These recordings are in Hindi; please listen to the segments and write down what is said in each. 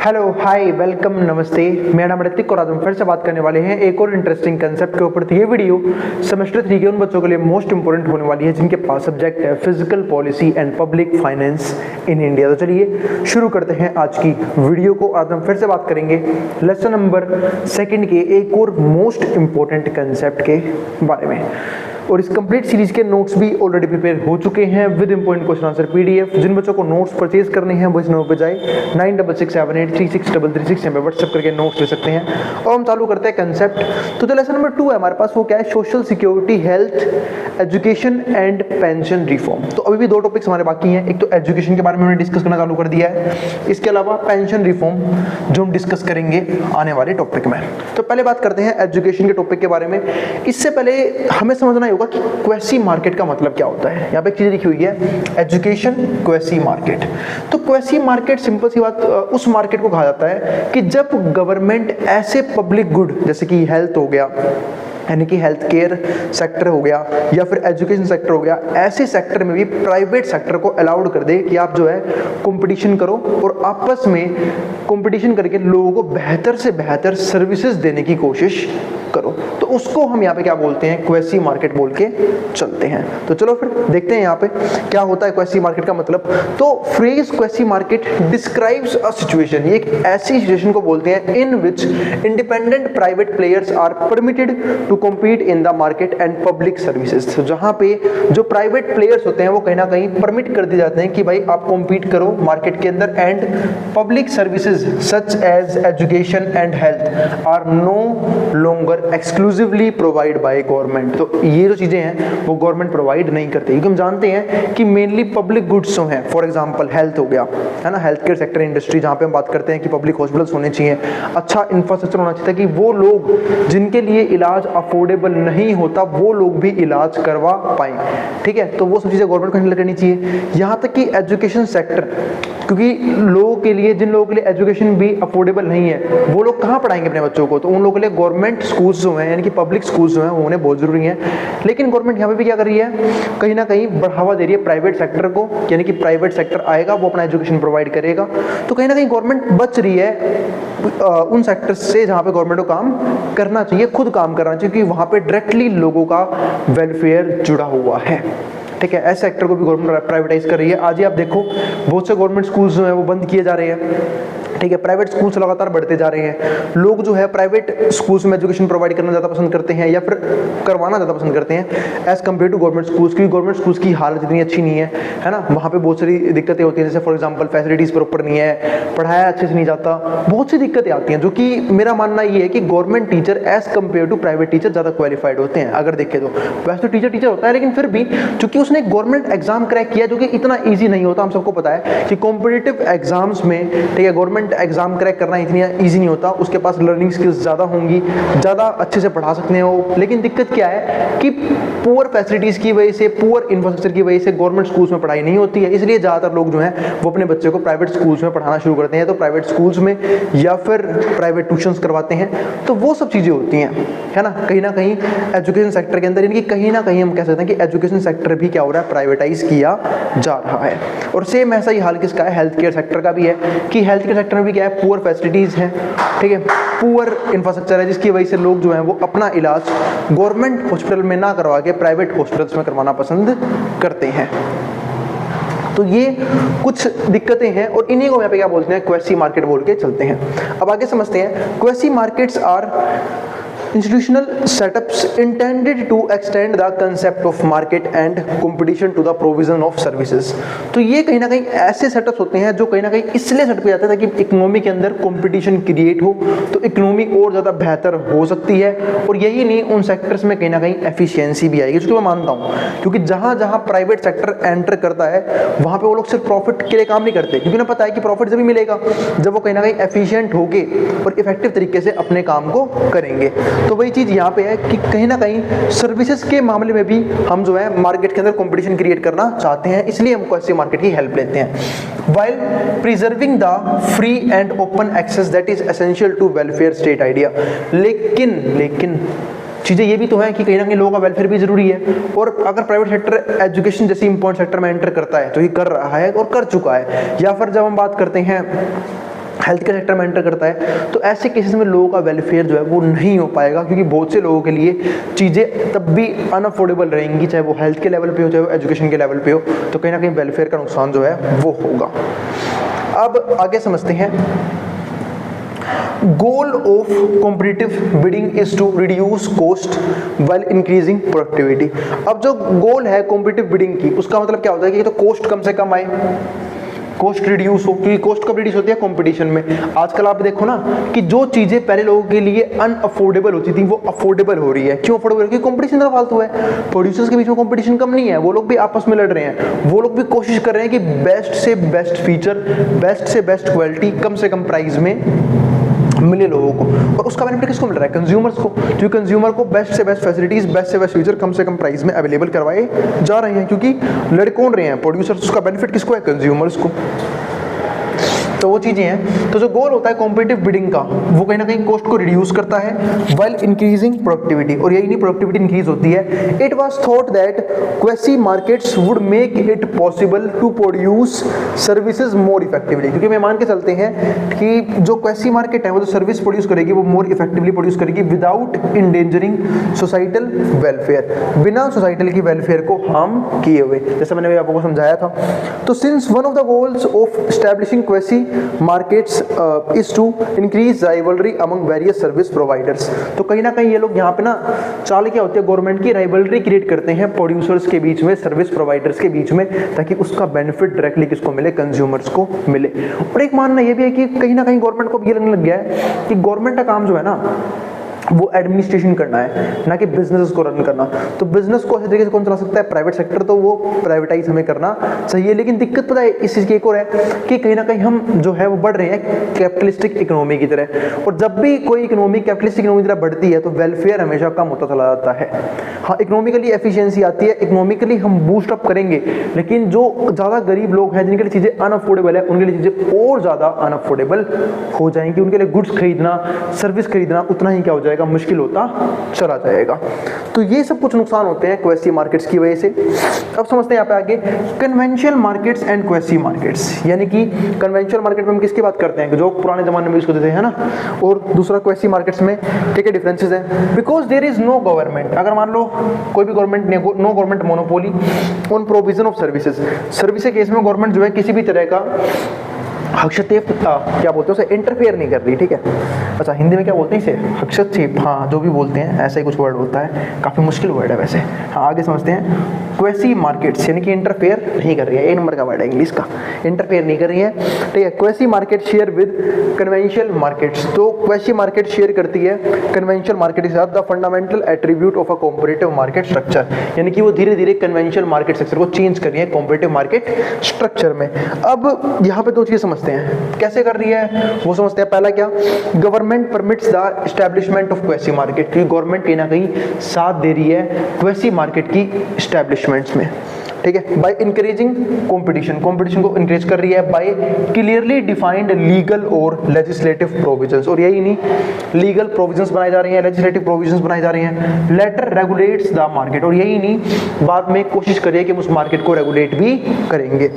हेलो हाय वेलकम नमस्ते, मेरा नाम ऋतिक और आज हम फिर से बात करने वाले हैं एक और इंटरेस्टिंग कंसेप्ट के ऊपर। तो ये वीडियो सेमेस्टर 3 के उन बच्चों के लिए मोस्ट इंपोर्टेंट होने वाली है जिनके पास सब्जेक्ट है physical policy and public finance in India. तो चलिए शुरू करते हैं आज की वीडियो को। आज हम फिर से बात करेंगे लेसन नंबर 2 के एक और मोस्ट इंपॉर्टेंट कंसेप्ट के बारे में। और इस कंप्लीट सीरीज के नोट्स भी ऑलरेडी प्रिपेयर हो चुके हैं with important question answer PDF. जिन बच्चों को नोट्स परचेज करने हैं वो इस नंबर पर जाए 9667836333 पे व्हाट्सएप करके नोट्स ले सकते हैं। और हम चालू करते हैं कंसेप्ट। तो जो लेसन नंबर 2 है हमारे पास वो क्या है, social security, health, education and pension reform. तो अभी भी दो टॉपिक्स हमारे बाकी हैं। एक तो एजुकेशन के बारे में हमने डिस्कस करना चालू कर दिया है, इसके अलावा पेंशन रिफॉर्म जो हम डिस्कस करेंगे आने वाले टॉपिक में। तो पहले बात करते हैं एजुकेशन के टॉपिक के बारे में। इससे पहले हमें समझना होगा कि क्वेसी मार्केट का मतलब क्या होता है। यहाँ पे एक चीज लिखी हुई है, एजुकेशन क्वेसी मार्केट। तो क्वेसी मार्केट सिंपल सी बात उस मार्केट को कहा जाता है कि जब गवर्नमेंट ऐसे पब्लिक गुड जैसे कि हेल्थ हो गया, यानी कि हेल्थ केयर सेक्टर हो गया या फिर एजुकेशन सेक्टर हो गया, ऐसे सेक्टर में भी प्राइवेट सेक्टर को अलाउड कर दे कि आप जो है कंपटीशन करो और आपस में कंपटीशन करके लोगों को बेहतर से बेहतर सर्विसेज देने की कोशिश करो। तो उसको हम यहाँ पे क्या बोलते हैं, क्वेसी मार्केट बोल के चलते हैं। तो चलो फिर देखते हैं यहाँ पे क्या होता है क्वेसी मार्केट का मतलब। तो phrase quasi market describes a situation, ये एक ऐसी सिचुएशन को बोलते हैं in which independent private players are permitted to compete in the market and public services। तो जहां पे जो प्राइवेट प्लेयर्स होते हैं वो कहीं ना कहीं परमिट कर दिए जाते हैं कि भाई आप कॉम्पीट करो मार्केट के अंदर, and public services such as education and health are no longer exclusively provide by government. तो ये जो चीजें हैं वो गवर्नमेंट प्रोवाइड नहीं करती, क्योंकि हम जानते हैं कि मेनली पब्लिक गुड्स जो हैं, फॉर एग्जांपल हेल्थ हो गया, है ना, हेल्थ केयर सेक्टर इंडस्ट्री, जहां पे हम बात करते हैं कि पब्लिक हॉस्पिटल्स होने चाहिए, अच्छा इंफ्रास्ट्रक्चर होना चाहिए ताकि वो लोग जिनके लिए इलाज अफोर्डेबल नहीं होता वो लोग भी इलाज करवा पाएं। ठीक है, तो वो सब चीजें गवर्नमेंट को हैंडल करनी चाहिए। यहां तक कि एजुकेशन सेक्टर, क्योंकि लोगों के लिए, जिन लोगों के लिए एजुकेशन भी अफोर्डेबल नहीं है वो लोग कहां पढ़ाएंगे अपने बच्चों को, तो उन लोगों के लिए गवर्नमेंट स्कूल्स जो हैं, यानी कि पब्लिक स्कूल्स जो हैं वो उन्हें बहुत जरूरी है। लेकिन गवर्नमेंट यहाँ पे भी क्या कर रही है, कहीं ना कहीं बढ़ावा दे रही है प्राइवेट सेक्टर को, यानी कि प्राइवेट सेक्टर आएगा वो अपना एजुकेशन प्रोवाइड करेगा। तो कहीं ना कहीं गवर्नमेंट बच रही है उन सेक्टर्स से जहां पे गवर्नमेंट को काम करना चाहिए, खुद काम करना चाहिए, क्योंकि वहां पे डायरेक्टली लोगों का वेलफेयर जुड़ा हुआ है। ठीक है, ऐसे सेक्टर को भी गवर्नमेंट प्राइवेटाइज कर रही है। आज ही आप देखो बहुत से गवर्नमेंट स्कूल्स जो हैं वो बंद किए जा रहे हैं। ठीक है, प्राइवेट स्कूल्स लगातार बढ़ते जा रहे हैं। लोग जो है प्राइवेट स्कूल्स में एजुकेशन प्रोवाइड करना ज़्यादा पसंद करते हैं या फिर करवाना ज़्यादा पसंद करते हैं as compare to government schools, क्योंकि गवर्नमेंट स्कूल्स की हालत इतनी अच्छी नहीं है ना। वहाँ पे बहुत सारी दिक्कतें होती हैं, जैसे फॉर एग्जाम्पल फैसिलिटीज़ प्रॉपर नहीं है, पढ़ाया अच्छे से नहीं जाता, बहुत सी दिक्कतें आती हैं, जो कि मेरा मानना ये है कि government teacher as compare to private teacher ज़्यादा क्वालिफाइड होते हैं। अगर देखें तो वैसे तो टीचर टीचर होता है, लेकिन फिर भी चूंकि उसने गवर्नमेंट एग्जाम क्रैक किया जो कि इतना ईजी नहीं होता, हम सबको पता है कि कॉम्पिटिटिव एग्जाम्स में, ठीक है, गवर्नमेंट एग्जाम क्रैक करना इतनी इजी नहीं होता। उसके पास लर्निंग स्किल्स ज़्यादा होंगी, ज़्यादा अच्छे से पढ़ा सकते हैं वो। लेकिन दिक्कत क्या है कि पुअर फैसिलिटीज़ की वजह से, पुअर इंफ्रास्ट्रक्चर की वजह से गवर्नमेंट स्कूल्स में पढ़ाई नहीं होती है। इसलिए ज़्यादातर लोग जो हैं वो अपने बच्चे को प्राइवेट स्कूल्स में पढ़ाना शुरू करते हैं, तो प्राइवेट स्कूल्स में या फिर प्राइवेट ट्यूशंस करवाते हैं। तो वो सब चीज़ें होती हैं, है ना कहीं एजुकेशन सेक्टर के अंदर, यानी कि कहीं ना कहीं हम कह सकते हैं कि एजुकेशन सेक्टर भी क्या हो रहा है, प्राइवेटाइज किया जा रहा है। और सेम ऐसा ही हाल किसका है, हेल्थ केयर सेक्टर का भी है, कि हेल्थ केयर सेक्टर में भी क्या है, पुअर फैसिलिटीज़ हैं, ठीक है, पुअर इंफ्रास्ट्रक्चर है, जिसकी वजह से लोग जो हैं वो अपना इलाज गवर्नमेंट हॉस्पिटल में ना करवा के प्राइवेट हॉस्पिटल्स में करवाना पसंद करते हैं। तो ये कुछ दिक्कतें हैं और इन्हीं को यहाँ पे क्या बोलते हैं, क्वेसी मार्केट बोल के चलते हैं। अब आगे समझते हैं। Quasi markets are institutional setups intended to extend the concept of market and competition to the provision of services। तो ये कहीं ना कहीं ऐसे सेटअप्स होते हैं जो कहीं ना कहीं इसलिए सेटअप किया जाता है ताकि इकोनॉमी के अंदर कंपटीशन क्रिएट हो, तो इकोनॉमी और ज़्यादा बेहतर हो सकती है। और यही नहीं, उन सेक्टर्स में कहीं ना कहीं एफिशिएंसी भी आएगी, जो मैं मानता हूँ, क्योंकि जहाँ जहाँ प्राइवेट सेक्टर एंटर करता है वहाँ पर वो लोग सिर्फ प्रॉफिट के लिए काम नहीं करते, क्योंकि उन्हें पता है कि प्रॉफिट जब भी मिलेगा जब वो कहीं ना कहीं एफिशिएंट होके और इफेक्टिव तरीके से अपने काम को करेंगे। तो वही चीज़ यहाँ पे है कि कहीं ना कहीं सर्विसेज के मामले में भी हम जो है मार्केट के अंदर कंपटीशन क्रिएट करना चाहते हैं, इसलिए हम क्वेसी मार्केट की हेल्प लेते हैं। While preserving the free and open access that is essential to welfare state idea. लेकिन चीज़ें ये भी तो है कि कहीं ना कहीं लोगों का वेलफेयर भी जरूरी है। और अगर प्राइवेट सेक्टर एजुकेशन जैसी इंपॉर्टेंट सेक्टर में एंटर करता है तो ये कर रहा है और कर चुका है, या फिर जब हम बात करते हैं हेल्थ केयर सेक्टर में एंटर करता है, तो ऐसे केसेस में लोगों का वेलफेयर जो है वो नहीं हो पाएगा, क्योंकि बहुत से लोगों के लिए चीज़ें तब भी अनअफोर्डेबल रहेंगी, चाहे वो हेल्थ के लेवल पे हो चाहे वो एजुकेशन के लेवल पे हो, तो कहीं ना कहीं वेलफेयर का नुकसान जो है वो होगा। अब आगे समझते हैं। Goal of competitive bidding is to reduce cost while increasing productivity. अब जो गोल है कॉम्पिटिटिव बिडिंग की, उसका मतलब क्या होता है कि तो कॉस्ट कम से कम आए, कॉस्ट रिड्यूस हो, क्योंकि कॉस्ट कब रिड्यूस होती है? कंपटीशन में। आजकल आप देखो ना कि जो चीजें पहले लोगों के लिए अनअफोर्डेबल होती थी वो अफोर्डेबल हो रही है। क्यों अफोर्डेबल? क्योंकि कंपटीशन तो फालतू है, प्रोड्यूसर्स के बीच में कंपटीशन कम नहीं है, वो लोग भी आपस में लड़ रहे हैं, वो लोग भी कोशिश कर रहे हैं कि बेस्ट से बेस्ट फीचर, बेस्ट से बेस्ट क्वालिटी कम से कम प्राइस में मिले लोगों को। और उसका बेनिफिट किसको मिल रहा है? कंज्यूमर्स को, क्योंकि कंज्यूमर को बेस्ट से बेस्ट फैसिलिटीज, बेस्ट से बेस्ट फीचर कम से कम प्राइस में अवेलेबल करवाए जा रहे हैं, क्योंकि लड़ कौन रहे हैं? प्रोड्यूसर्स। उसका बेनिफिट किसको है? कंज्यूमर्स को। तो वो चीजें हैं। तो जो गोल होता है कॉम्पिटिटिव बिडिंग का, वो कहीं ना कहीं कॉस्ट को रिड्यूस करता है व्हाइल इंक्रीजिंग प्रोडक्टिविटी। और यही नहीं, प्रोडक्टिविटी इंक्रीज होती है। It was thought that quasi markets would make it possible to produce services more effectively. क्योंकि मैं मान के चलते हैं कि जो क्वेसी मार्केट है वो जो सर्विस प्रोड्यूस करेगी वो मोर इफेक्टिवली प्रोड्यूस करेगी विदाउट इंडेंजरिंग सोसाइटल वेलफेयर, बिना सोसाइटल की वेलफेयर को हार्म किए हुए, जैसा मैंने आपको समझाया था। तो since one of the goals of establishing quasi markets is to increase rivalry among various service providers. तो कहीं ना कहीं ये लोग यहाँ पे ना चाल क्या होती है गवर्नमेंट की, राइवलरी क्रिएट करते हैं प्रोड्यूसर्स के बीच में, सर्विस प्रोवाइडर्स के बीच में, ताकि उसका बेनिफिट डायरेक्टली किसको मिले? कंज्यूमर्स को मिले। और एक मानना ये भी है कि कहीं ना कहीं गवर्नमेंट को ये लगने लग गया है कि गवर्नमेंट का काम जो है ना वो एडमिनिस्ट्रेशन करना है, ना कि बिजनेस को रन करना। तो बिजनेस को अच्छे तरीके से कौन चला सकता है? Private sector. तो वो प्राइवेटाइज हमें करना चाहिए। लेकिन दिक्कत पता है इस चीज़ की एक और है कि कहीं ना कहीं हम जो है वो बढ़ रहे हैं कैपिटलिस्टिक इकोनॉमी की तरह। और जब भी कोई इकोनॉमी कैपिटलिस्टिक इकोनॉमी की तरह बढ़ती है तो वेलफेयर हमेशा कम होता चला जाता है। हाँ, इकोनॉमिकली एफिशिएंसी आती है, इकोनॉमिकली हम बूस्ट अप करेंगे, लेकिन जो ज़्यादा गरीब लोग हैं जिनके लिए चीज़ें अनअफोर्डेबल है, उनके लिए चीज़ें और ज़्यादा अनअफोर्डेबल हो जाएंगी। उनके लिए गुड्स खरीदना, सर्विस खरीदना उतना ही क्या हो जाएगा? मुश्किल होता चला जाएगा। तो ये सब कुछ नुकसान होते हैं क्वेसी मार्केट्स की वजह से। अब समझते हैं यहाँ पे आगे conventional markets and quasi markets. यानी कि कन्वेंशनल मार्केट में हम किसकी बात करते हैं? जो पुराने जमाने में यूज करते थे, है ना। और दूसरा क्वेसी मार्केट्स में क्या डिफरेंसेस हैं? Because there is no government. अगर मान लो कोई भी government, no government monopoly on provision of services. Service के केस में गवर्नमेंट जो है किसी भी तरह का हस्तक्षेप, क्या बोलते हैं उसे, इंटरफेयर नहीं कर रही, ठीक है। अच्छा, हिंदी में क्या बोलते हैं इसे? हस्तक्षेप, हाँ, जो भी बोलते हैं ऐसा ही कुछ वर्ड होता है, काफ़ी मुश्किल वर्ड है वैसे। हाँ, आगे समझते हैं। क्वेसी मार्केट्स यानी कि इंटरफेयर नहीं कर रही है, एक नंबर का वर्ड है इंग्लिश का, इंटरफेयर नहीं कर रही है, ठीक है। Quasi market share with conventional markets. तो क्वेसी मार्केट शेयर करती है कन्वेंशनल मार्केट के साथ the fundamental attribute of a competitive market structure. यानी कि वो धीरे धीरे कन्वेंशनल मार्केट स्ट्रक्चर को चेंज कर रही है कॉम्पिटिटिव मार्केट स्ट्रक्चर में। अब यहाँ पे दो चीज़ें समझते हैं कैसे कर रही है, वो समझते हैं। पहला क्या? Government permits the establishment of quasi market, क्योंकि गवर्नमेंट कहीं ना कहीं साथ दे रही है क्वेसी मार्केट की एस्टैब्लिशमेंट्स में, ठीक है। बाय इंकरेजिंग कंपटीशन, कंपटीशन को इंकरेज कर रही है बाय क्लियरली डिफाइंड लीगल और लेजिस्लेटिव प्रोविजंस। और यही नहीं, लीगल प्रोविजंस बनाए जा रहे हैं, लेजिस्लेटिव प्रोविजंस बनाए जा रहे हैं। Latter regulates the market. और यही नहीं, बाद में कोशिश करिए कि हम उस मार्केट को रेगुलेट भी करेंगे।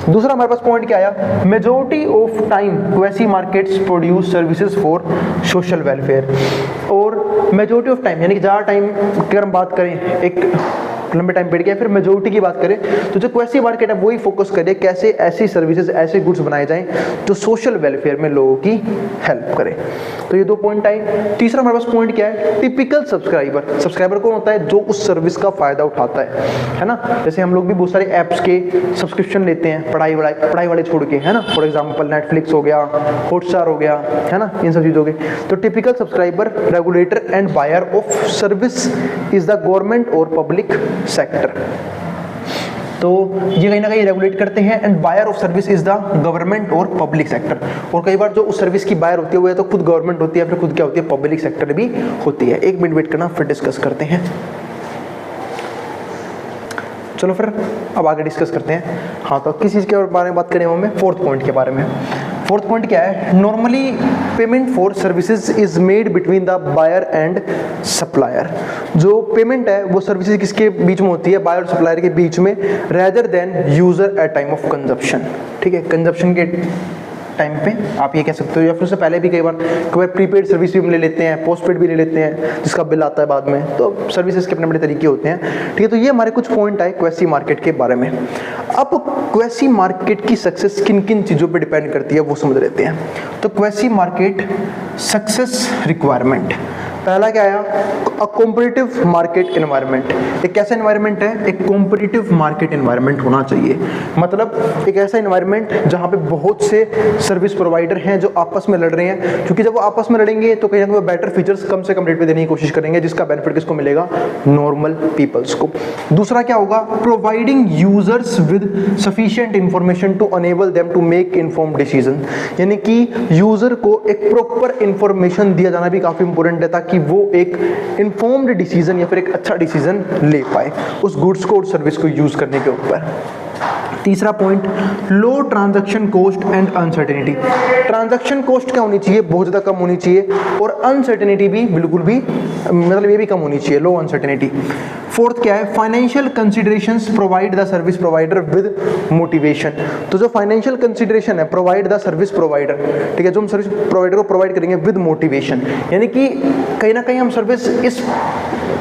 दूसरा हमारे पास पॉइंट क्या आया? Majority of time quasi markets produce services for social welfare. और मेजॉरिटी ऑफ टाइम यानी कि ज़्यादा टाइम की अगर हम बात करें, एक लंबे टाइम पीरियड की, फिर मेजोरिटी की बात करें तो जो क्वेसी मार्केट है वही फोकस करे कैसे ऐसी सर्विसेज, ऐसे गुड्स बनाए जाएं जो सोशल वेलफेयर में लोगों की हेल्प करें। तो ये दो पॉइंट आए। तीसरा हमारे पास पॉइंट क्या है? Typical subscriber. सब्सक्राइबर कौन होता है? जो उस सर्विस का फायदा उठाता है ना। जैसे हम लोग भी बहुत सारे ऐप्स के सब्सक्रिप्शन लेते हैं, पढ़ाई वाले छोड़ के, है ना। फॉर एग्जाम्पल नेटफ्लिक्स हो गया, हॉटस्टार हो गया, है ना, इन सब चीज़ों के। तो typical subscriber, regulator and buyer of service is the government और पब्लिक सेक्टर। तो ये कहीं ना कहीं रेगुलेट करते हैं। And buyer of service is the government और पब्लिक सेक्टर। और कई बार जो उस सर्विस की बायर होती है वो या तो खुद गवर्नमेंट होती है, फिर खुद क्या होती है? पब्लिक सेक्टर भी होती है। एक मिनट वेट करना, फिर डिस्कस करते हैं। चलो फिर अब आगे डिस्कस करते हैं। हाँ, तो किस चीज़ के बारे में बात करें हमें? फोर्थ पॉइंट के बारे में। फोर्थ पॉइंट क्या है? Normally payment for services is made between the buyer and supplier. जो पेमेंट है वो सर्विसेज किसके बीच में होती है? बायर और सप्लायर के बीच में, rather than user at time of consumption, ठीक है। कंजप्शन के टाइम पे, आप ये कह सकते हो, या फिर उससे पहले भी कई बार प्रीपेड सर्विस भी हम ले लेते हैं, पोस्टपेड भी ले लेते हैं, जिसका बिल आता है बाद में। तो सर्विसेज के अपने अपने तरीके होते हैं, ठीक है। तो ये हमारे कुछ पॉइंट आए क्वेसी मार्केट के बारे में। अब क्वेसी मार्केट की सक्सेस किन किन चीज़ों पे डिपेंड करती है वो समझ लेते हैं। तो क्वेसी मार्केट सक्सेस रिक्वायरमेंट, पहला क्या आया, अ कॉम्पिटिटिव मार्केट एनवायरनमेंट। एक कैसा एनवायरनमेंट है, एक कॉम्पिटिटिव मार्केट एनवायरनमेंट होना चाहिए। मतलब एक ऐसा एनवायरनमेंट जहाँ पे बहुत से सर्विस प्रोवाइडर हैं जो आपस में लड़ रहे हैं, क्योंकि जब वो आपस में लड़ेंगे तो कहीं ना कहीं बेटर फीचर्स कम से कम रेट पे देने की कोशिश करेंगे, जिसका बेनिफिट किसको मिलेगा, नॉर्मल पीपल्स को। दूसरा क्या होगा, providing users with sufficient information to enable them to make informed decision, यानी कि यूजर को एक प्रॉपर इंफॉर्मेशन दिया जाना भी काफी इंपॉर्टेंट है, ताकि वो एक इन्फॉर्म्ड डिसीजन या फिर एक अच्छा डिसीजन ले पाए उस गुड्स को और सर्विस को यूज करने के ऊपर। तीसरा point, low transaction cost and uncertainty. Transaction cost क्या होनी चाहिए, बहुत ज़्यादा कम होनी चाहिए, और अनसर्टेनिटी भी बिल्कुल भी, मतलब ये भी कम होनी चाहिए, लो अनसर्टेनिटी। फोर्थ क्या है, financial considerations provide the service provider with motivation. तो जो फाइनेंशियल कंसिडरेशन है, प्रोवाइड द सर्विस प्रोवाइडर, ठीक है, जो हम सर्विस प्रोवाइडर को प्रोवाइड करेंगे विद मोटिवेशन, यानी कि कहीं ना कहीं हम सर्विस इस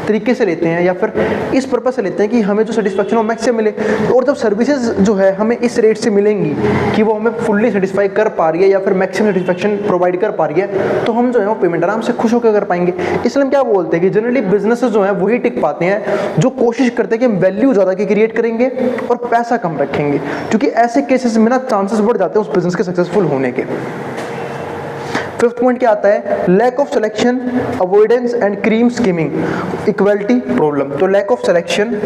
तरीके से लेते हैं या फिर इस पर्पस से लेते हैं कि हमें जो सेटिस्फैक्शन हो मैक्सिमम मिले। और जब सर्विसेज जो है हमें इस रेट से मिलेंगी कि वो हमें फुल्ली सेटिस्फाई कर पा रही है या फिर मैक्सिमम सेटिस्फैक्शन प्रोवाइड कर पा रही है, तो हम जो है वो पेमेंट आराम से खुश होकर कर पाएंगे। इसलिए हम क्या बोलते हैं कि जनरली बिजनेसेस जो है वही टिक पाते हैं जो कोशिश करते हैं कि हम वैल्यू ज़्यादा की क्रिएट करेंगे और पैसा कम रखेंगे, क्योंकि ऐसे केसेस में ना चांसेस बढ़ जाते हैं उस बिजनेस के सक्सेसफुल होने के। फिफ्थ पॉइंट क्या आता है, lack of selection, avoidance and cream skimming, equality problem. तो लैक ऑफ सिलेक्शन,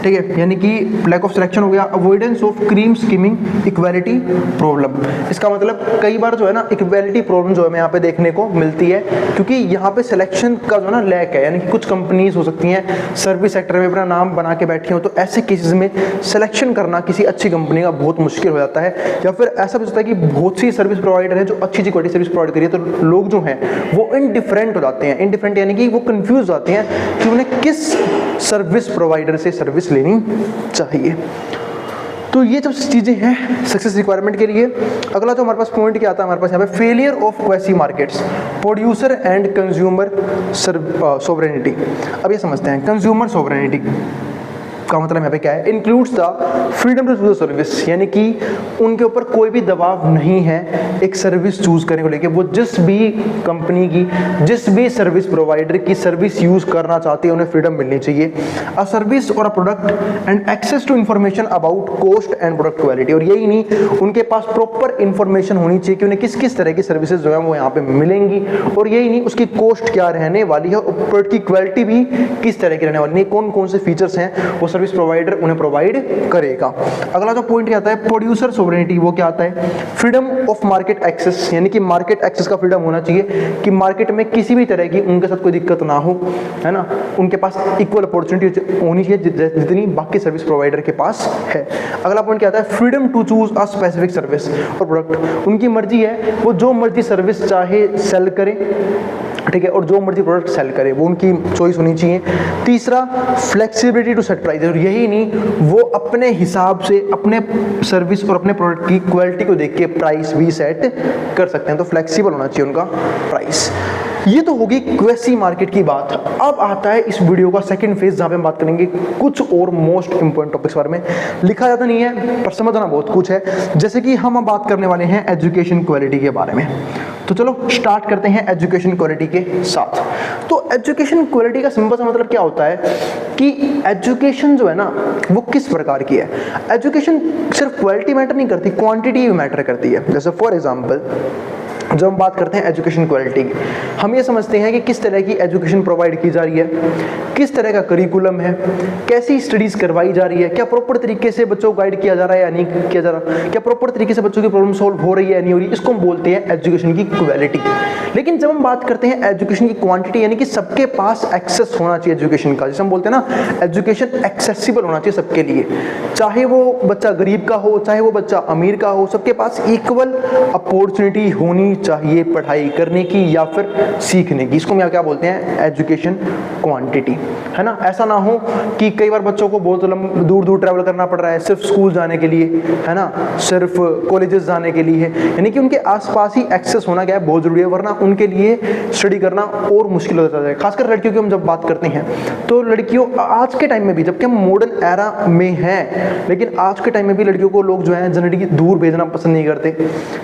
ठीक है, यानी कि लैक ऑफ सिलेक्शन हो गया, avoidance of cream skimming, equality problem. इसका मतलब कई बार जो है ना इक्वलिटी प्रॉब्लम जो है यहाँ पे देखने को मिलती है, क्योंकि यहाँ पे सिलेक्शन का जो है ना लैक है, यानी कि कुछ कंपनीज हो सकती हैं सर्विस सेक्टर में अपना नाम बना के बैठी हो, तो ऐसे केसेस में सिलेक्शन करना किसी अच्छी कंपनी का बहुत मुश्किल हो जाता है। या फिर ऐसा भी होता है कि बहुत सी सर्विस प्रोवाइडर है जो अच्छी क्वालिटी सर्विस प्रोवाइड करिए, तो लोग जो हैं वो इनडिफरेंट हो जाते हैं। इनडिफरेंट यानी कि वो कंफ्यूज हो जाते हैं कि उन्हें किस सर्विस प्रोवाइडर से सर्विस लेनी चाहिए। तो ये जो चीज़ें हैं सक्सेस रिक्वायरमेंट के लिए। अगला जो हमारे पास पॉइंट क्या आता है हमारे पास यहाँ पे, failure of quasi markets, producer and consumer sovereignty. अब ये समझते हैं, कंज्यूमर सोवरेनिटी का मतलब यहाँ पे क्या है, includes the freedom to choose service, यानी कि उनके ऊपर कोई भी दबाव नहीं है एक सर्विस चूज करने को लेके। वो जिस भी कंपनी की, जिस भी सर्विस प्रोवाइडर की सर्विस यूज करना चाहते हैं उन्हें फ्रीडम मिलनी चाहिए। अ सर्विस और a product and access to information about cost and product quality. और यही नहीं, उनके पास प्रॉपर इन्फॉर्मेशन होनी चाहिए कि उन्हें किस किस तरह की सर्विसेज जो है वो यहाँ पे मिलेंगी। और यही नहीं, उसकी कॉस्ट क्या रहने वाली है और प्रोडक्ट की क्वालिटी भी किस तरह की रहने वाली है, कौन कौन से फीचर्स हैं वो सर्विस प्रोवाइडर उन्हें प्रोवाइड करेगा। अगला जो पॉइंट क्या आता है, प्रोड्यूसर सोवरेनिटी, वो क्या आता है, फ्रीडम ऑफ मार्केट एक्सेस, यानी कि मार्केट एक्सेस का फ्रीडम होना चाहिए कि मार्केट में किसी भी तरह की उनके साथ कोई दिक्कत ना हो, है ना, उनके पास इक्वल अपॉर्चुनिटी होनी चाहिए जितनी बाकी सर्विस प्रोवाइडर के पास है। अगला पॉइंट क्या आता है, freedom to choose a specific service और प्रोडक्ट, उनकी मर्जी है वो जो मर्जी सर्विस चाहे सेल करें, ठीक है, और जो मर्जी प्रोडक्ट सेल करे वो उनकी चॉइस होनी चाहिए। तीसरा, फ्लेक्सिबिलिटी टू सेट प्राइस, और यही नहीं, वो अपने हिसाब से अपने सर्विस और अपने प्रोडक्ट की क्वालिटी को देख के प्राइस भी सेट कर सकते हैं। तो फ्लेक्सिबल होना चाहिए उनका प्राइस। ये तो होगी क्वेसी मार्केट की बात। अब आता है इस वीडियो का सेकंड फेज, जहाँ पे हम बात करेंगे कुछ और मोस्ट इंपोर्टेंट टॉपिक्स बारे में। लिखा जाता नहीं है पर समझना बहुत कुछ है। जैसे कि हम अब बात करने वाले हैं एजुकेशन क्वालिटी के बारे में। तो चलो स्टार्ट करते हैं एजुकेशन क्वालिटी के साथ। तो एजुकेशन क्वालिटी का सिंपल सा मतलब क्या होता है कि एजुकेशन जो है ना वो किस प्रकार की है। एजुकेशन सिर्फ क्वालिटी मैटर नहीं करती, क्वांटिटी भी मैटर करती है। जैसे फॉर एग्जांपल जब हम बात करते हैं एजुकेशन क्वालिटी की, हम ये समझते हैं कि किस तरह की एजुकेशन प्रोवाइड की जा रही है, किस तरह का करिकुलम है, कैसी स्टडीज करवाई जा रही है, क्या प्रॉपर तरीके से बच्चों को गाइड किया जा रहा है या नहीं किया जा रहा, क्या प्रॉपर तरीके से बच्चों की प्रॉब्लम सॉल्व हो रही है या नहीं हो रही। इसको हम बोलते हैं एजुकेशन की क्वालिटी। लेकिन जब हम बात करते हैं एजुकेशन की क्वांटिटी, यानी कि सबके पास एक्सेस होना चाहिए एजुकेशन का, जैसे हम बोलते हैं ना एजुकेशन एक्सेसिबल होना चाहिए सबके लिए, चाहे वो बच्चा गरीब का हो चाहे वो बच्चा अमीर का हो, सबके पास इक्वल अपॉर्चुनिटी होनी चाहिए पढ़ाई करने की या फिर सीखने की। इसको हम क्या बोलते हैं, एजुकेशन क्वांटिटी, है ना। ऐसा ना हो कि कई बार बच्चों को बहुत दूर दूर ट्रैवल करना पड़ रहा है सिर्फ स्कूल जाने के लिए, है ना, सिर्फ कॉलेजेस जाने के लिए, यानी कि उनके आसपास ही एक्सेस होना क्या है बहुत जरूरी है, वरना उनके लिए स्टडी करना और मुश्किल हो जाता है। खासकर लड़कियों की हम जब बात करते हैं तो लड़कियों आज के टाइम में भी, जबकि हम मॉडर्न एरा में हैं, लेकिन आज के टाइम में भी लड़कियों को लोग जो है जनरली दूर भेजना पसंद नहीं करते,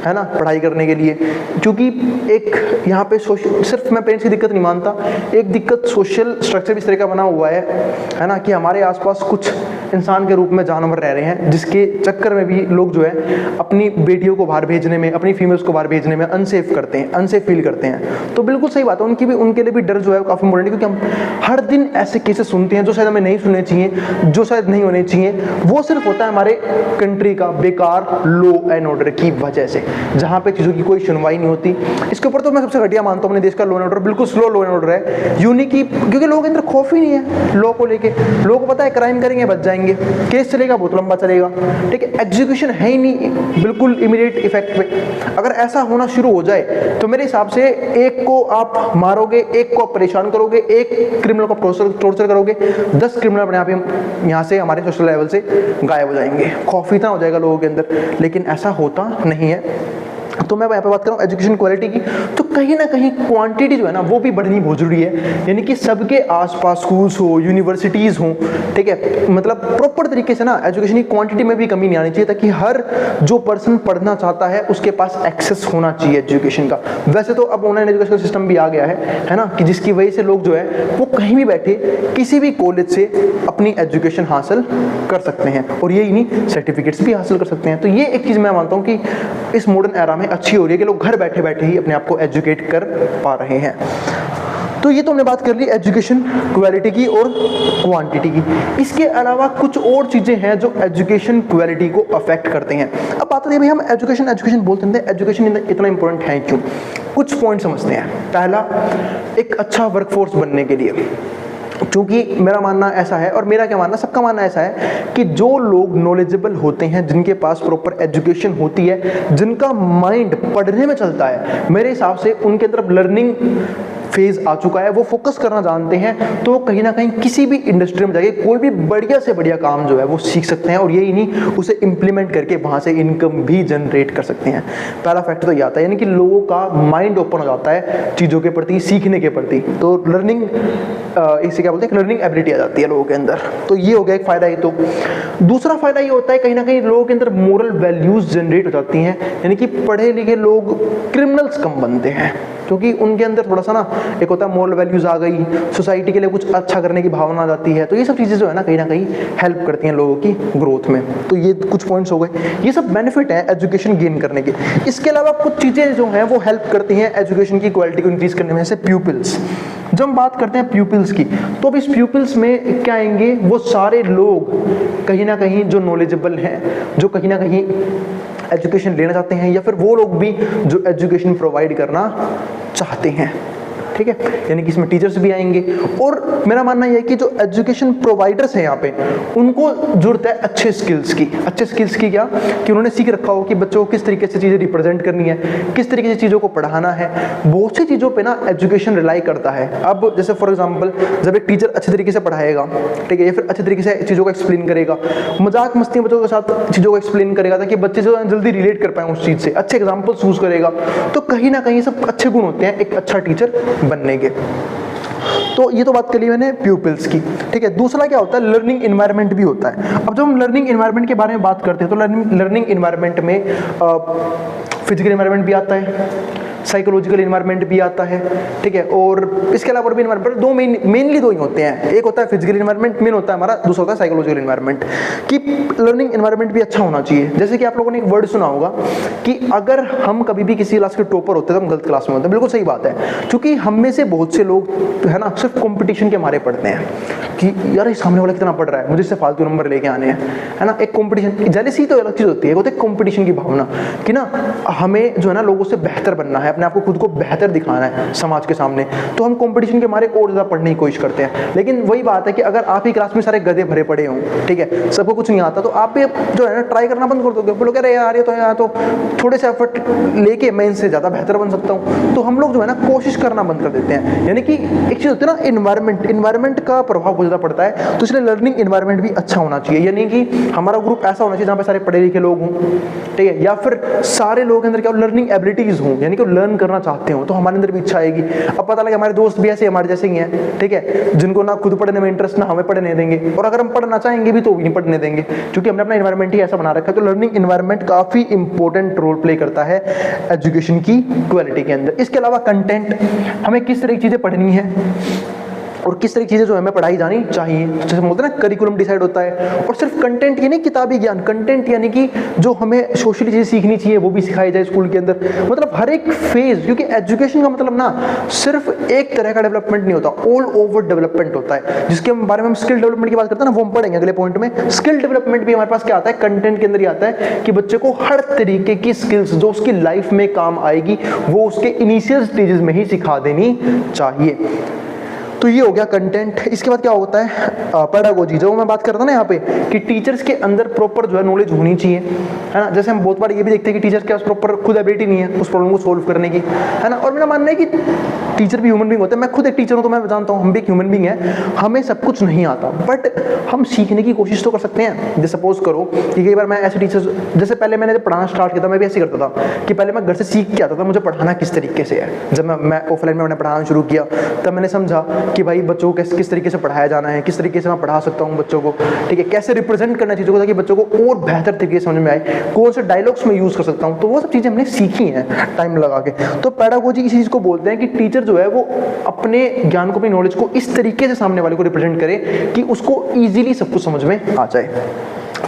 है ना, पढ़ाई करने के लिए। क्योंकि एक यहाँ पे सिर्फ मैं पेरेंट्स की दिक्कत नहीं मानता, एक दिक्कत सोशल स्ट्रक्चर भी इस तरह का बना हुआ है ना, कि हमारे आसपास कुछ इंसान के रूप में जानवर रह रहे हैं, जिसके चक्कर में भी लोग जो है अपनी बेटियों को बाहर भेजने में, अपनी फीमेल्स को बाहर भेजने में अनसेफ करते हैं, अनसेफ फील करते हैं। तो बिल्कुल सही बात है, उनके लिए भी डर जो है काफ़ी इम्पोर्टेंट है, क्योंकि हम हर दिन ऐसे केसेस सुनते हैं जो शायद हमें नहीं सुनने चाहिए, जो शायद नहीं होने चाहिए। वो सिर्फ होता है हमारे कंट्री का बेकार लॉ एंड ऑर्डर की वजह से, जहाँ पे चीज़ों की कोई सुनवाई नहीं होती। इसके ऊपर तो मैं सबसे घटिया मानता हूँ अपने देश का लॉ एंड ऑर्डर, बिल्कुल स्लो लॉ एंड ऑर्डर है, यूनिक ही, क्योंकि लोगों के अंदर खौफ ही नहीं है लॉ को लेके। लोगों को पता है क्राइम करेंगे बच जाएंगे, केस चलेगा बहुत लंबा चलेगा, ठीक है। एग्जीक्यूशन है ही नहीं बिल्कुल इमीडिएट इफेक्ट पे। अगर ऐसा होना शुरू हो जाए तो मेरे हिसाब से एक को आप मारोगे, एक को आप परेशान करोगे, एक क्रिमिनल को टॉर्चर करोगे, 10 क्रिमिनल अपने आप यहाँ से हमारे सोशल लेवल से गायब हो जाएंगे। खौफ इतना हो जाएगा लोगों के अंदर, लेकिन ऐसा होता नहीं है। तो मैं यहाँ पे बात कर रहा हूँ एजुकेशन क्वालिटी की, तो कहीं ना कहीं क्वांटिटी जो है ना वो भी बढ़नी बहुत जरूरी है, यानी कि सबके आसपास स्कूल्स हो, यूनिवर्सिटीज़ हो, ठीक है, मतलब प्रॉपर तरीके से ना एजुकेशन की क्वांटिटी में भी कमी नहीं आनी चाहिए, ताकि हर जो पर्सन पढ़ना चाहता है उसके पास एक्सेस होना चाहिए एजुकेशन का। वैसे तो अब ऑनलाइन एजुकेशन सिस्टम भी आ गया है ना, कि जिसकी वजह से लोग जो है वो कहीं भी बैठे किसी भी कॉलेज से अपनी एजुकेशन हासिल कर सकते हैं, और यही नहीं सर्टिफिकेट्स भी हासिल कर सकते हैं। तो ये एक चीज़ मैं मानता हूँ कि इस मॉडर्न एरा में अच्छी हो रही है कि लोग घर बैठे बैठे ही अपने आप को एजुकेट कर पा रहे हैं। तो ये तो हमने बात कर ली एजुकेशन क्वालिटी की और क्वांटिटी की। इसके अलावा कुछ और चीज़ें हैं जो एजुकेशन क्वालिटी को अफेक्ट करते हैं। अब बात है भाई, हम एजुकेशन बोलते हैं, एजुकेशन इतना इंपॉर्टेंट है क्यों? कुछ पॉइंट समझते हैं। पहला, एक अच्छा वर्कफोर्स बनने के लिए, क्योंकि मेरा मानना ऐसा है, और मेरा क्या मानना, सबका मानना ऐसा है कि जो लोग नॉलेजेबल होते हैं, जिनके पास प्रॉपर एजुकेशन होती है, जिनका माइंड पढ़ने में चलता है, मेरे हिसाब से उनके अंदर लर्निंग फेज आ चुका है, वो फोकस करना जानते हैं, तो कहीं ना कहीं किसी भी इंडस्ट्री में जाके कोई भी बढ़िया से बढ़िया काम जो है वो सीख सकते हैं, और यही नहीं उसे इम्प्लीमेंट करके वहाँ से इनकम भी जनरेट कर सकते हैं। पहला फैक्टर तो ये आता है, यानी कि लोगों का माइंड ओपन हो जाता है चीज़ों के प्रति, सीखने के प्रति, तो लर्निंग, इसे क्या बोलते हैं, लर्निंग एबिलिटी आ जाती है लोगों के अंदर। तो ये हो गया एक फ़ायदा। ये तो दूसरा फ़ायदा ये होता है कहीं ना कहीं लोगों के अंदर मोरल वैल्यूज़ जनरेट हो जाती हैं, यानी कि पढ़े लिखे लोग क्रिमिनल्स कम बनते हैं, क्योंकि उनके अंदर थोड़ा सा ना एक होता है मोरल वैल्यूज़ आ गई, सोसाइटी के लिए कुछ अच्छा करने की भावना आ जाती है। तो ये सब चीज़ें जो है ना कहीं हेल्प करती हैं लोगों की ग्रोथ में। तो ये कुछ पॉइंट्स हो गए, ये सब बेनिफिट है एजुकेशन गेन करने के। इसके अलावा कुछ चीज़ें जो हैं वो हेल्प करती हैं एजुकेशन की क्वालिटी को इंक्रीज करने में, जैसे प्यूपिल्स। जब हम बात करते हैं प्यूपिल्स की, तो अब इस प्यूपिल्स में क्या आएंगे, वो सारे लोग कहीं ना कहीं जो नॉलेजेबल हैं, जो कहीं ना कहीं एजुकेशन लेना चाहते हैं, या फिर वो लोग भी जो एजुकेशन प्रोवाइड करना चाहते हैं, ठीक है, यानी कि इसमें टीचर्स भी आएंगे। और मेरा मानना यह है कि जो एजुकेशन प्रोवाइडर्स हैं यहाँ पे, उनको जरूरत है अच्छे स्किल्स की। अच्छे स्किल्स की क्या, कि उन्होंने सीख रखा हो कि बच्चों को किस तरीके से चीज़ें रिप्रेजेंट करनी है, किस तरीके से चीज़ों को पढ़ाना है। बहुत सी चीज़ों पे ना एजुकेशन रिलाई करता है। अब जैसे फॉर एग्जाम्पल, जब एक टीचर अच्छे तरीके से पढ़ाएगा, ठीक है, या फिर अच्छे तरीके से चीज़ों को एक्सप्लेन करेगा, मजाक मस्ती बच्चों के साथ चीज़ों को एक्सप्लेन करेगा, ताकि बच्चे जो है जल्दी रिलेट कर पाए उस चीज़ से, अच्छे एग्जाम्पल्स यूज़ करेगा, तो कहीं ना कहीं सब अच्छे गुण होते हैं एक अच्छा टीचर बनने के। तो ये तो बात कर ली मैंने प्यूपिल्स की, ठीक है। दूसरा क्या होता है, लर्निंग एनवायरनमेंट भी होता है। अब जब हम लर्निंग एनवायरनमेंट के बारे में बात करते हैं, तो लर्निंग एनवायरनमेंट में फिजिकल एनवायरनमेंट भी आता है, साइकोलॉजिकल एनवायरनमेंट भी आता है, ठीक है, और इसके अलावा भी एनवायरनमेंट दो मेनली दो ही होते हैं। एक होता है फिजिकल एनवायरनमेंट, मेन होता है हमारा, दूसरा होता है साइकोलॉजिकल एनवायरनमेट। कि लर्निंग एनवायरनमेट भी अच्छा होना चाहिए। जैसे कि आप लोगों ने एक वर्ड सुना होगा कि अगर हम कभी भी किसी क्लास के टॉपर होते हैं तो हम गलत क्लास में होते हैं। बिल्कुल सही बात है, क्योंकि हम में से बहुत से लोग है ना सिर्फ कॉम्पिटिशन के मारे पढ़ते हैं कि यार इस सामने वाला कितना पढ़ रहा है, मुझे इससे फालतू नंबर लेके आने हैं, है ना। एक कॉम्पिटिशन, जेलसी तो अलग चीज़ होती है, वो तो एक कॉम्पिटिशन की भावना कि ना हमें जो है ना लोगों से बेहतर बनना है, अपने आप को खुद को बेहतर दिखाना है समाज के सामने, तो हम कंपटीशन के मारे और ज़्यादा पढ़ने की कोशिश करते हैं। लेकिन वही बात है कि अगर आप ही क्लास में सारे गधे भरे पड़े हों, ठीक है, सबको कुछ नहीं आता, तो आप भी जो है ना ट्राई करना बंद कर दोगे, बोलोगे अरे यार ये तो थोड़े से एफर्ट लेके मैं इनसे ज़्यादा बेहतर बन सकता हूँ। तो हम लोग जो है ना कोशिश करना बंद कर देते हैं। यानी कि एक चीज़ होती है ना, इन्वायरमेंट का प्रभाव बहुत ज़्यादा पड़ता है, तो इसलिए लर्निंग इन्वायरमेंट भी अच्छा होना चाहिए। यानी कि हमारा ग्रुप ऐसा होना चाहिए जहाँ पे सारे पढ़े लिखे लोग हों, ठीक है, या फिर सारे लोग अंदर क्या लर्निंग एबिलिटीज हों, यानी कि लर्न करना चाहते हो, तो हमारे अंदर भी इच्छा आएगी। अब पता लगे हमारे दोस्त भी ऐसे हमारे जैसे ही हैं, ठीक है, जिनको ना खुद पढ़ने में इंटरेस्ट ना हमें पढ़ने देंगे, और अगर हम पढ़ना चाहेंगे भी तो भी नहीं पढ़ने देंगे, क्योंकि हमने अपना इन्वायरमेंट ही ऐसा बना रखा है। तो लर्निंग इन्वायरमेंट काफ़ी इंपॉर्टेंट रोल प्ले करता है एजुकेशन की क्वालिटी के अंदर। इसके अलावा कंटेंट, हमें किस तरह की चीज़ें पढ़नी है और किस तरह की चीज़ें जो हमें पढ़ाई जानी चाहिए, जैसे बोलते हैं ना करिकुलम डिसाइड होता है। और सिर्फ कंटेंट ये नहीं किताबी ज्ञान, कंटेंट यानी कि जो हमें सोशली चीज़ें सीखनी चाहिए वो भी सिखाई जाए स्कूल के अंदर, मतलब हर एक फेज, क्योंकि एजुकेशन का मतलब ना सिर्फ एक तरह का डेवलपमेंट नहीं होता, ऑल ओवर डेवलपमेंट होता है, जिसके बारे में हम स्किल डेवलपमेंट की बात करते हैं ना, वो हम पढ़ेंगे अगले पॉइंट में। स्किल डेवलपमेंट भी हमारे पास क्या आता है, कंटेंट के अंदर ही आता है कि बच्चे को हर तरीके की स्किल्स जो उसकी लाइफ में काम आएगी वो उसके इनिशियल स्टेजेस में ही सिखा देनी चाहिए। तो ये हो गया कंटेंट। इसके बाद क्या होता है, पेडागोजी। जब मैं बात करता ना यहाँ पे कि टीचर्स के अंदर प्रॉपर जो है नॉलेज होनी चाहिए, है ना। जैसे हम बहुत बार ये भी देखते हैं कि टीचर्स के पास प्रॉपर खुद एबिलिटी नहीं है उस प्रॉब्लम को सोल्व करने की, है ना। और मेरा मानना है कि टीचर भी ह्यूमन बींग होते हैं, मैं खुद एक टीचर हूँ तो मैं जानता हूँ हम भी एक ह्यूमन बींग है, हमें सब कुछ नहीं आता, बट हम सीखने की कोशिश तो कर सकते हैं। जैसे सपोज करो कि कई बार मैं ऐसे टीचर, जैसे पहले मैंने जब पढ़ाना स्टार्ट किया था मैं भी ऐसे करता था कि पहले मैं घर से सीख के आता था मुझे पढ़ाना किस तरीके से है। जब मैं ऑफलाइन में मैंने पढ़ाना शुरू किया तब मैंने समझा कि भाई बच्चों को किस तरीके से पढ़ाया जाना है, किस तरीके से मैं पढ़ा सकता हूँ बच्चों को, ठीक है, कैसे रिप्रेजेंट करना चीज़ों को ताकि बच्चों को और बेहतर तरीके से समझ में आए, कौन से डायलॉग्स में यूज़ कर सकता हूँ। तो वो सब चीज़ें हमने सीखी हैं टाइम लगा के। तो पेडागोजी इस चीज़ को बोलते हैं कि टीचर जो है वो अपने ज्ञान को, अपनी नॉलेज को इस तरीके से सामने वाले को रिप्रेजेंट करे कि उसको ईजिली सब कुछ समझ में आ जाए।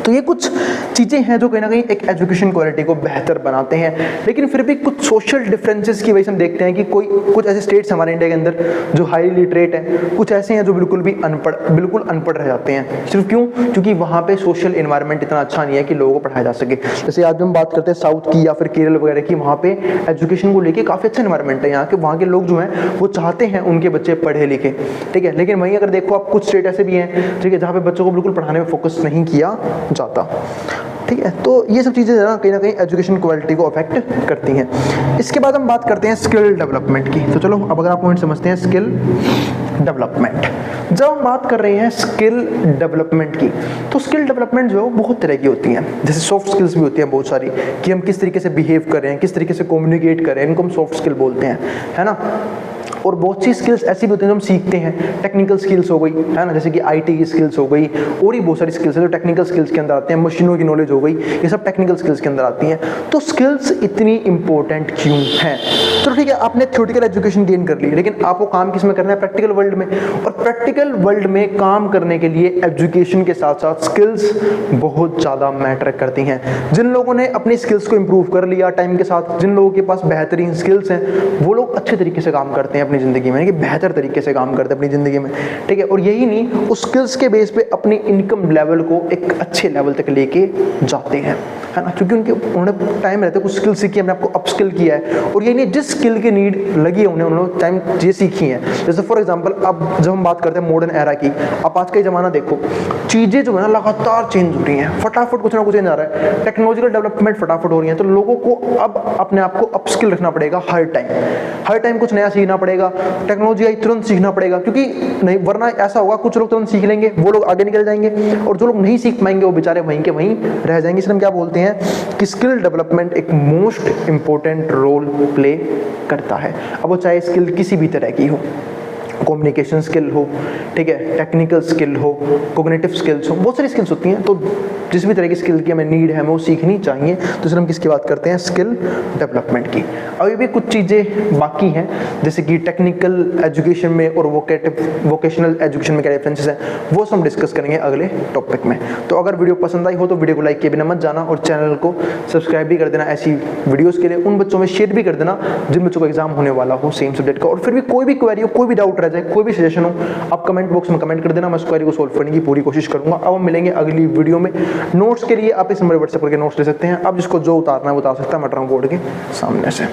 तो ये कुछ चीज़ें हैं जो कहीं ना कहीं एक एजुकेशन क्वालिटी को बेहतर बनाते हैं। लेकिन फिर भी कुछ सोशल डिफरेंसेस की वजह से हम देखते हैं कि कुछ ऐसे स्टेट्स हमारे इंडिया के अंदर जो हाईली लिटरेट हैं, कुछ ऐसे हैं जो बिल्कुल अनपढ़ रह जाते हैं। सिर्फ क्यों? क्योंकि वहाँ पे सोशल इन्वायरमेंट इतना अच्छा नहीं है कि लोगों को पढ़ाया जा सके। जैसे आज हम बात करते हैं साउथ की या फिर केरल वगैरह की, वहाँ पे एजुकेशन को लेके काफ़ी अच्छा इन्वायरमेंट है। यहाँ के वहाँ के लोग जो हैं वो चाहते हैं उनके बच्चे पढ़े लिखे, ठीक है। लेकिन वहीं अगर देखो आप कुछ स्टेट ऐसे भी हैं, ठीक है, जहाँ पे बच्चों को बिल्कुल पढ़ाने में फोकस नहीं किया जाता, ठीक है। तो ये सब चीज़ें ना कहीं एजुकेशन क्वालिटी को अफेक्ट करती हैं। इसके बाद हम बात करते हैं स्किल डेवलपमेंट की। तो चलो अब अगर आप पॉइंट समझते हैं स्किल डेवलपमेंट। जब हम बात कर रहे हैं स्किल डेवलपमेंट की, तो स्किल डेवलपमेंट जो है बहुत तरह की होती हैं। जैसे सॉफ्ट स्किल्स भी होती हैं बहुत सारी, कि हम किस तरीके से बिहेव कर रहे हैं, किस तरीके से कम्युनिकेट कर रहे हैं, इनको हम सॉफ्ट स्किल बोलते हैं, है ना। और बहुत सी स्किल्स ऐसी भी होती हैं जो हम सीखते हैं। टेक्निकल स्किल्स हो गई, है ना, जैसे कि आईटी की स्किल्स हो गई, और ही बहुत सारी स्किल्स हैं जो टेक्निकल स्किल्स के अंदर आते हैं। मशीनों की नॉलेज हो गई, ये सब टेक्निकल स्किल्स के अंदर आती हैं। तो स्किल्स इतनी इंपॉर्टेंट क्यों हैं? चलो ठीक है, आपने थ्योरेटिकल एजुकेशन गेन कर ली, लेकिन आपको काम किस में करना है? प्रैक्टिकल वर्ल्ड में। और प्रैक्टिकल वर्ल्ड में काम करने के लिए एजुकेशन के साथ साथ स्किल्स बहुत ज़्यादा मैटर करती हैं। जिन लोगों ने अपनी स्किल्स को इम्प्रूव कर लिया टाइम के साथ, जिन लोगों के पास बेहतरीन स्किल्स हैं, वो लोग अच्छे तरीके से काम करते हैं अपनी ज़िंदगी में, कि बेहतर तरीके से काम करते हैं अपनी ज़िंदगी में, ठीक है। और यही नहीं, उस स्किल्स के बेस पे अपनी इनकम लेवल को एक अच्छे लेवल तक लेके जाते हैं, है ना, क्योंकि उन्होंने टाइम रहते कुछ स्किल सीखी, हमने आपको अपस्किल किया है। और यही नहीं, जिस स्किल की नीड लगी है उन्होंने टाइम ये सीखी है। जैसे फॉर एग्जाम्पल अब जब हम बात करते हैं मॉडर्न एरा की, अब आज का ज़माना देखो, चीज़ें जो है ना लगातार चेंज हो रही हैं, फटाफट कुछ ना कुछ चेंज आ रहा है, टेक्नोलॉजिकल डेवलपमेंट फटाफट हो रही है। तो लोगों को अब अपने आप को अपस्किल रखना पड़ेगा हर टाइम कुछ नया सीखना पड़ेगा, टेक्नोलॉजी आई तुरंत सीखना पड़ेगा, क्योंकि नहीं वरना ऐसा होगा कुछ लोग तुरंत सीख लेंगे, वो लोग आगे निकल जाएंगे, और जो लोग नहीं सीख पाएंगे वो बेचारे वहीं के वहीं रह जाएंगे। इसलिए हम क्या बोलते हैं कि स्किल डेवलपमेंट एक मोस्ट इंपॉर्टेंट रोल प्ले करता है। अब वो चाहे स्किल किसी भी तरह की हो, कम्युनिकेशन स्किल हो, ठीक है, टेक्निकल स्किल हो, कोग्निटिव स्किल्स हो, बहुत सारी स्किल्स होती हैं। तो जिस भी तरह की स्किल की हमें नीड है हमें वो सीखनी चाहिए। तो इसलिए हम किसकी बात करते हैं? स्किल डेवलपमेंट की। अभी भी कुछ चीज़ें बाकी हैं, जैसे कि टेक्निकल एजुकेशन में और वोकेशनल एजुकेशन में क्या डिफरेंसेस हैं, वो हम डिस्कस करेंगे अगले टॉपिक में। तो अगर वीडियो पसंद आई हो तो वीडियो को लाइक किए बिना मत जाना, और चैनल को सब्सक्राइब भी कर देना ऐसी वीडियोज़ के लिए। उन बच्चों में शेयर भी कर देना जिन बच्चों को एग्जाम होने वाला हो सेम सब्जेक्ट का। और फिर भी कोई भी क्वेरी हो, कोई भी डाउट रह जाए, कोई भी सजेशन हो, आप कमेंट बॉक्स में कमेंट कर देना, मैं उस क्वेरी को सॉल्व करने की पूरी कोशिश करूंगा। अब हम मिलेंगे अगली वीडियो में। नोट्स के लिए आप इस नंबर व्हाट्सएप करके नोट्स ले सकते हैं। अब जिसको जो उतारना है वो उतार सकता है, मैं बोर्ड के सामने से।